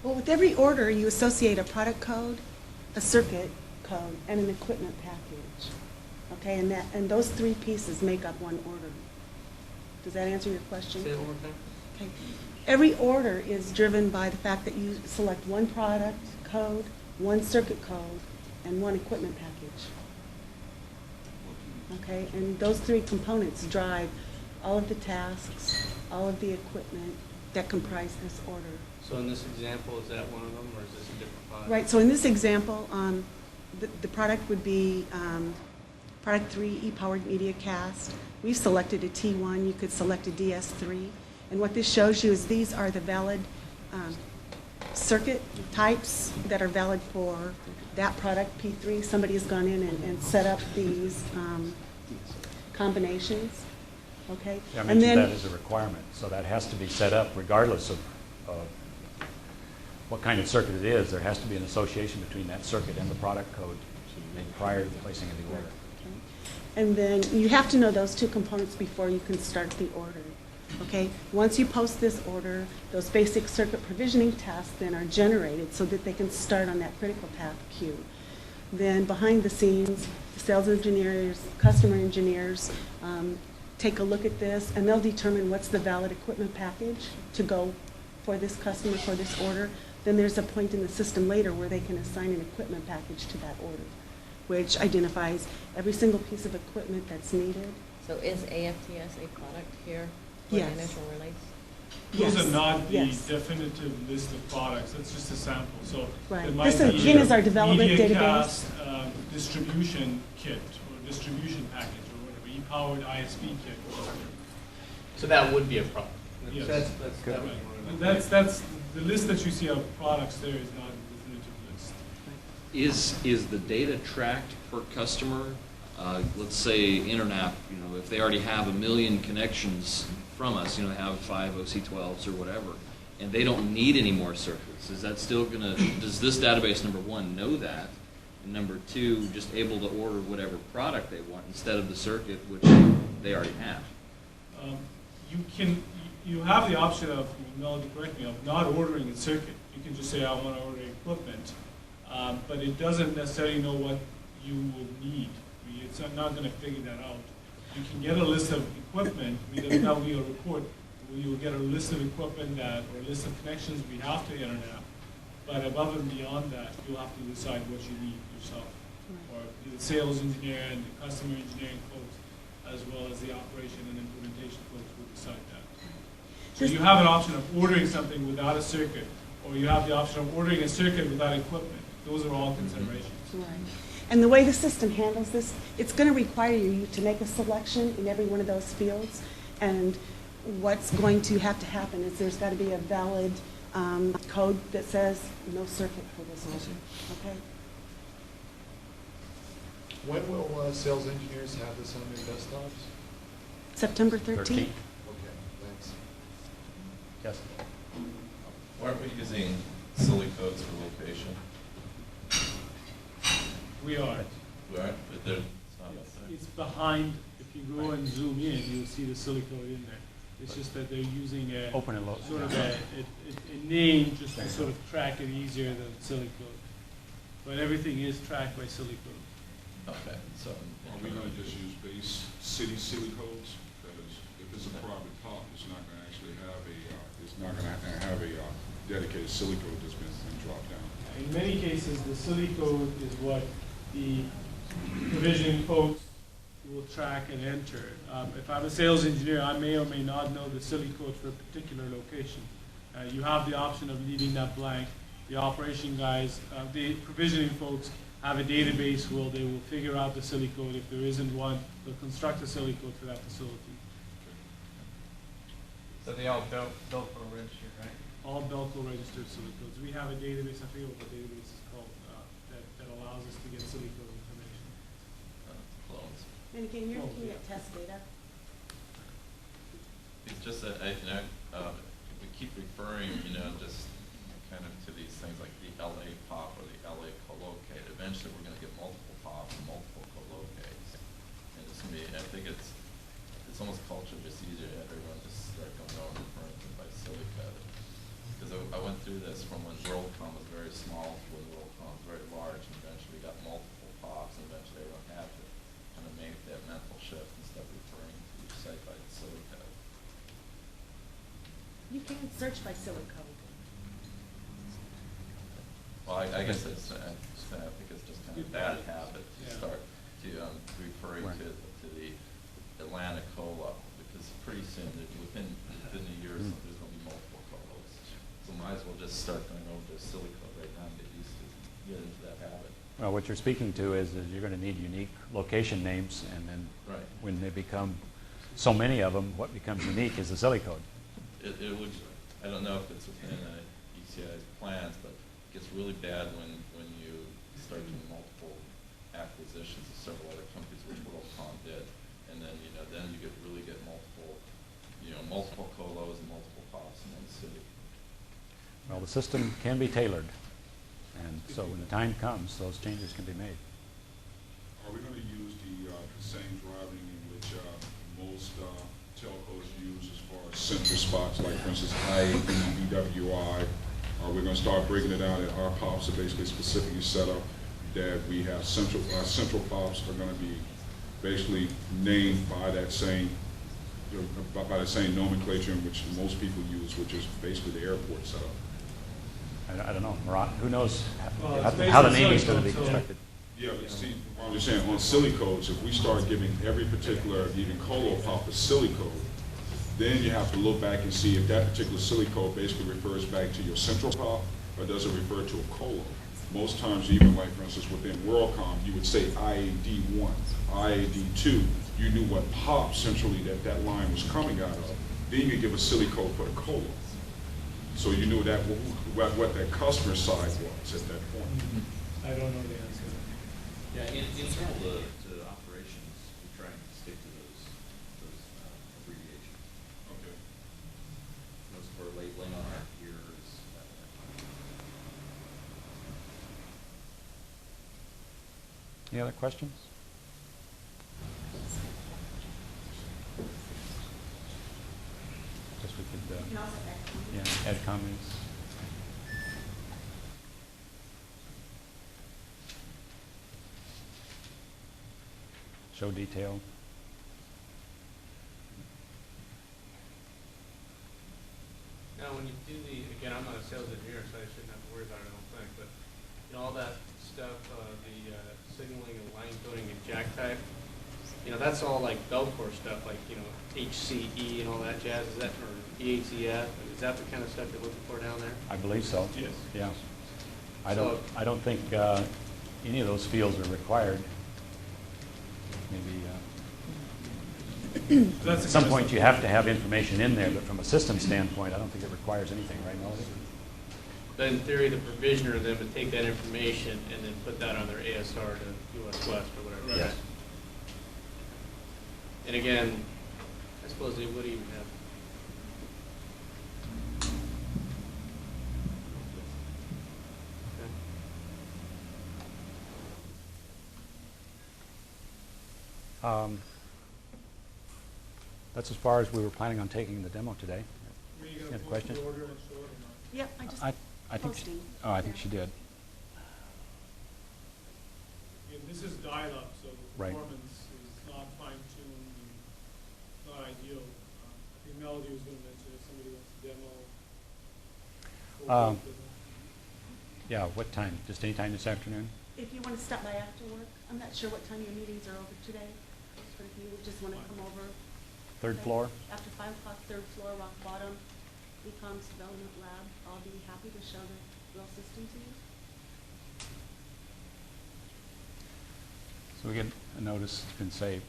Well, with every order, you associate a product code, a circuit code, and an equipment package. Okay, and those 3 pieces make up one order. Does that answer your question? Say it one more time. Okay. Every order is driven by the fact that you select one product code, one circuit code, and one equipment package. Okay, and those 3 components drive all of the tasks, all of the equipment that comprise this order. So in this example, is that one of them, or is this a different product? Right, so in this example, the product would be product 3, e-powered media cast. We've selected a T1, you could select a DS3. And what this shows you is these are the valid circuit types that are valid for that product, P3. Somebody has gone in and set up these combinations, okay? Yeah, I mentioned that as a requirement, so that has to be set up regardless of what kind of circuit it is. There has to be an association between that circuit and the product code made prior to the placing of the order. Okay. And then you have to know those 2 components before you can start the order. Okay, once you post this order, those basic circuit provisioning tasks then are generated so that they can start on that critical path queue. Then behind the scenes, the sales engineers, customer engineers take a look at this, and they'll determine what's the valid equipment package to go for this customer, for this order. Then there's a point in the system later where they can assign an equipment package to that order, which identifies every single piece of equipment that's needed. So is AFTS a product here for Yes. the initial release? Those Yes. are not the Yes. definitive list of products. That's just a sample. So Right. there might This, be again, is our development MediaCast, database. Distribution kit or distribution package or whatever, e-powered ISP kit or whatever. So that would be a product. Yes. That Right. would be one of them. That's the list that you see of products there is not a definitive list. Is the data tracked per customer? Let's say Internap, if they already have 1 million connections from us, they have 5 OC12s or whatever, and they don't need any more circuits. Is that still does this database, number 1, know that? And number 2, just able to order whatever product they want instead of the circuit, which they already have? You have the option of, Melody, correct me, of not ordering a circuit. You can just say, I want to order equipment, but it doesn't necessarily know what you will need. It's not going to figure that out. You can get a list of equipment. Now we report. You will get a list of equipment or a list of connections we have to Internet. But above and beyond that, you'll have to decide what you need yourself, or the sales engineer and the customer engineering folks, as well as the operation and implementation folks will decide that. So you have an option of ordering something without a circuit, or you have the option of ordering a circuit without equipment. Those are all considerations. Right. And the way the system handles this, it's going to require you to make a selection in every one of those fields. And what's going to have to happen is there's got to be a valid code that says no circuit for this order. Okay? When will sales engineers have this on their desktops? September 13th. Okay, thanks. Yes. Why aren't we using silly codes for location? We are. We aren't, but they're, it's not up there. It's behind, if you go and zoom in, you'll see the silly code in there. It's just that they're using a Open and load. sort of a name just to sort of track it easier than silly code. But everything is tracked by silly code. Okay, so. Are we gonna just use base city silly codes? Because if it's a private pop, it's not gonna actually have a dedicated silly code that's been dropped down. In many cases, the silly code is what the provisioning folks will track and enter. If I'm a sales engineer, I may or may not know the silly code for a particular location. You have the option of leaving that blank. The operation guys, the provisioning folks have a database where they will figure out the silly code. If there isn't one, they'll construct a silly code for that facility. So they all built for registered, right? All Belco registered silly codes. We have a database, I forget what the database is called, that allows us to get silly code information. Clones. And again, you're looking at test data. It's just that, we keep referring, just kind of to these things like the LA pop or the LA co-locate. Eventually, we're gonna get multiple pops and multiple co-locates. And it's gonna be, I think it's almost culture just easier to have everyone just start going over referring to by silly code. Because I went through this from when WorldCom was very small to when WorldCom was very large, and eventually got multiple pops, and eventually everyone had to kind of make that mental shift and start referring to each site by silly code. You can search by silly code. Well, I guess I think it's just kind of a bad habit to start to referring to the Atlanta COLA, because pretty soon, within a year or something, there's going to be multiple COLAs. So might as well just start going over the silly code right now and get used to get into that habit. Well, what you're speaking to is you're going to need unique location names, and then when they become so many of them, what becomes unique is the silly code. It would, I don't know if it's within ECI's plans, but it gets really bad when you start doing multiple acquisitions of several other companies, which WorldCom did, and then then you really get multiple colos and multiple pops in one city. Well, the system can be tailored, and so when the time comes, those changes can be made. Are we gonna use the same driving in which most telcos use as far as central spots, like for instance IAD, BWI? Are we gonna start breaking it down that our pops are basically specifically set up that we have central pops are gonna be basically named by that same nomenclature in which most people use, which is basically the airport setup? I don't know, Marat, who knows how the based on naming is silly going to be code, so- constructed? Yeah, but see, I'm just saying, on silly codes, if we start giving every particular, even colo pop a silly code, then you have to look back and see if that particular silly code basically refers back to your central pop, or does it refer to a colo? Most times, even like, for instance, within WorldCom, you would say IAD1, IAD2. You knew what pop centrally that line was coming out of. Then you could give a silly code for the colo. So you knew that what that customer side was at that point. I don't know the answer. Yeah, internal to operations, we try and stick to those abbreviations. Okay. Most of our labeling on our gears. Any other questions? Guess we could add comments. Show detail. Now, when you do again, I'm not a sales engineer, so I shouldn't have to worry about it, I don't think, but all that stuff, the signaling and line coding and jack type, that's all like Belcor stuff, like, HCE and all that jazz. Is that, or ECSH? Is that the kind of stuff you're looking for down there? I believe so. Yes. Yeah. I don't think any of those fields are required. Maybe at some point you have to have information in there, but from a system standpoint, I don't think it requires anything, right, Melody? But in theory, the provisioner then would take that information and then put that on their ASR to US West or whatever. Right. And again, I suppose they would even have. That's as far as we were planning on taking the demo today. Were you You gonna have a post question? the order and show it or not? Yep, I just, I think she, posting. oh, I think she did. Yeah, this is dial-up, so the Right. performance is not fine-tuned and not ideal. I think Melody was gonna mention if somebody wants to demo. Um, Yeah, what time? Just any time this afternoon? if you want to stop by after work, I'm not sure what time your meetings are over today, but if you would just want to come over. Third okay, floor? After 5 o'clock, third floor, rock bottom, ECOMS Development Lab. I'll be happy to show the real system to you. So we get a notice it's been saved.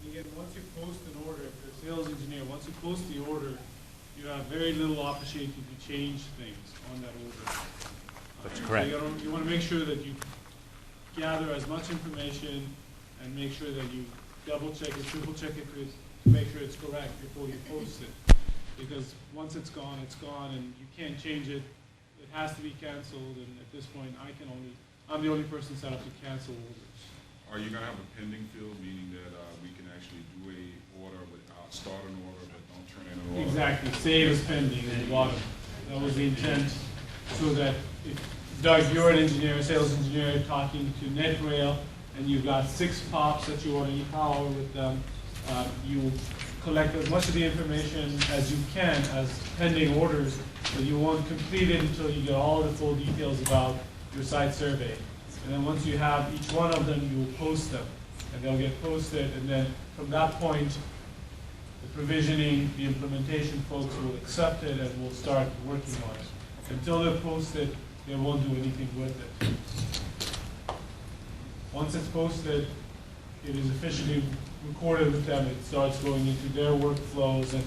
And again, once you post an order, if you're a sales engineer, once you post the order, you have very little opportunity to change things on that order. That's So correct. you want to make sure that you gather as much information and make sure that you double check it, triple check it to make sure it's correct before you post it. Because once it's gone, and you can't change it. It has to be canceled, and at this point, I'm the only person set up to cancel orders. Are you gonna have a pending field, meaning that we can actually do a order without start an order, but don't turn in an order? Exactly, save as pending at the bottom. That was the intent, so that if, Doug, you're an engineer, a sales engineer, talking to NetRail, and you've got 6 pops that you want to e-power with them, you collect as much of the information as you can as pending orders, but you won't complete it until you get all the full details about your site survey. And then once you have each one of them, you will post them, and they'll get posted, and then from that point, the provisioning, the implementation folks will accept it and will start working on it. Until they're posted, they won't do anything with it. Once it's posted, it is officially recorded with them. It starts going into their workflows, and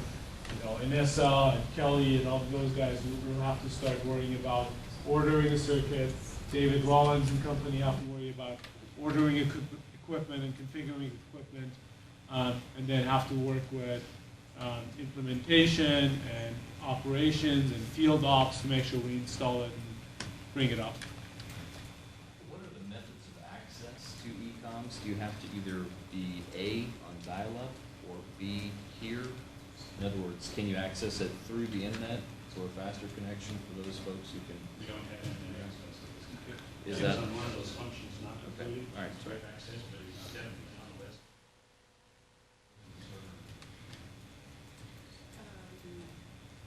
Inessa and Kelly and all those guys will have to start worrying about ordering a circuit. David Rollins and company have to worry about ordering equipment and configuring equipment, and then have to work with implementation and operations and field ops to make sure we install it and bring it up. What are the methods of access to ECOMS? Do you have to either be A, on dial-up, or B, here? In other words, can you access it through the internet, so a faster connection for those folks who can? We don't have internet access to this computer. Is that? on one of those functions not Okay. All right. Direct access, but it's definitely on the list.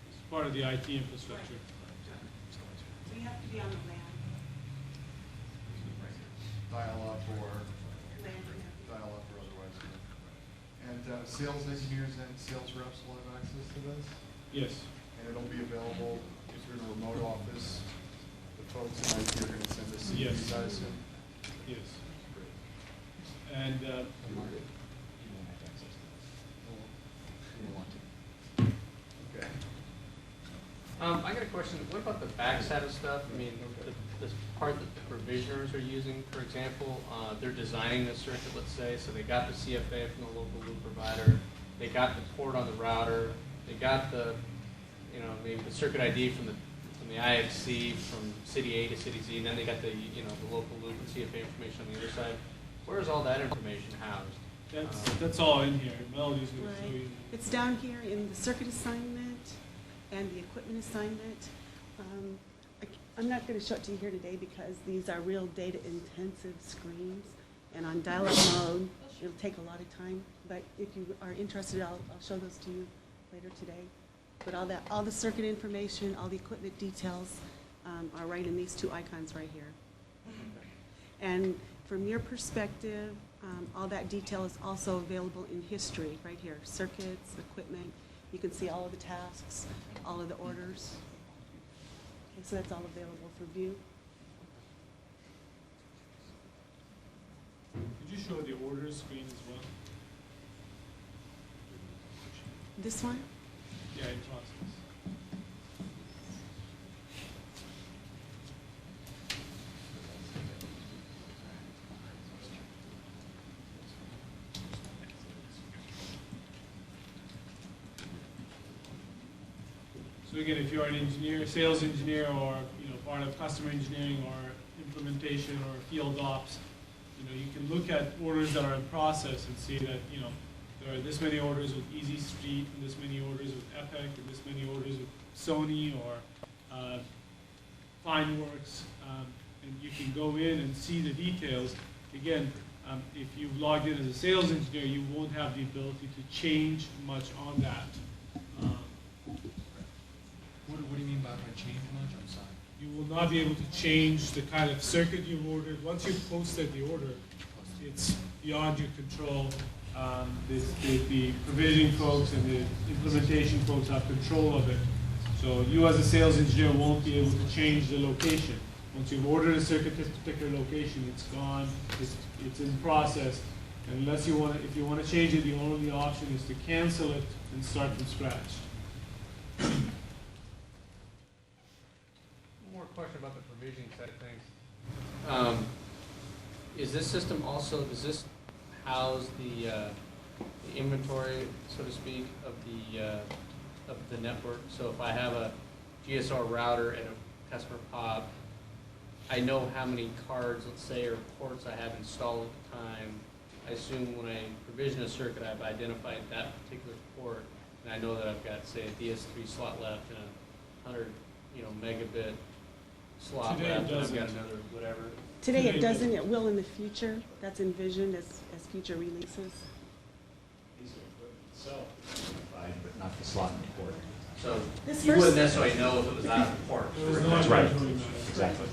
It's part of the IT infrastructure. So you have to be on the LAN. Dial-up or LAN. dial-up or otherwise. And sales engineers and sales reps will have access to this? Yes. And it'll be available if you're in a remote office. The folks in IT are gonna send us Yes. CVs, I assume? Yes. And Okay. I got a question. What about the backside of stuff? I mean, the part that the provisioners are using, for example, they're designing the circuit, let's say, so they got the CFA from the local loop provider, they got the port on the router, they got the, maybe the circuit ID from the IXC from city A to city Z, and then they got the, the local loop and CFA information on the other side. Where is all that information housed? that's all in here. Melody's going to show Right. you. It's down here in the circuit assignment and the equipment assignment. I'm not going to show it to you here today because these are real data-intensive screens, and on dial-up mode, it'll take a lot of time. But if you are interested, I'll show those to you later today. But all the circuit information, all the equipment details are right in these 2 icons right here. And from your perspective, all that detail is also available in history right here. Circuits, equipment. You can see all of the tasks, all of the orders. Okay, so that's all available for view. Could you show the orders screen as well? This one? Yeah, in process. So again, if you're an engineer, sales engineer, or part of customer engineering or implementation or field ops, you can look at orders that are in process and see that there are this many orders with Easy Street, and this many orders with Epic, and this many orders with Sony or Fineworks, and you can go in and see the details. Again, if you've logged in as a sales engineer, you won't have the ability to change much on that. What do you mean by change much? I'm sorry. You will not be able to change the kind of circuit you've ordered. Once you've posted the order, it's beyond your control. The provisioning folks and the implementation folks have control of it. So you as a sales engineer won't be able to change the location. Once you've ordered a circuit to a particular location, it's gone, it's in process. And if you want to change it, the only option is to cancel it and start from scratch. One more question about the provisioning side of things. Is this system also, does this house the inventory, so to speak, of the network? So if I have a GSR router and a customer POP, I know how many cards, let's say, or ports I have installed at the time. I assume when I provision a circuit, I've identified that particular port, and I know that I've got, say, a DS3 slot left and a 100, megabit slot Today left, and I've got doesn't. another whatever. Today it doesn't, it will in the future. That's envisioned as future releases. These are equipment itself, but not the slot and port. So This you first- wouldn't necessarily know if it was out of the port. There was no That's right. inventory management. Exactly.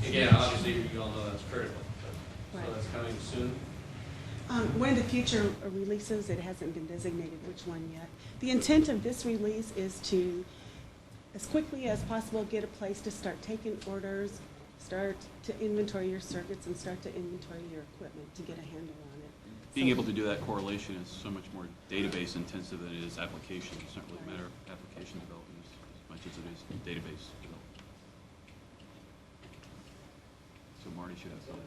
Again, obviously, you all know that's critical. So Right. that's coming soon. One of the future releases, it hasn't been designated which one yet. The intent of this release is to, as quickly as possible, get a place to start taking orders, start to inventory your circuits, and start to inventory your equipment to get a handle on it. Being So- able to do that correlation is so much more database intensive than it is application. It's not really a matter of application development as much as it is database development. So Marty should have something.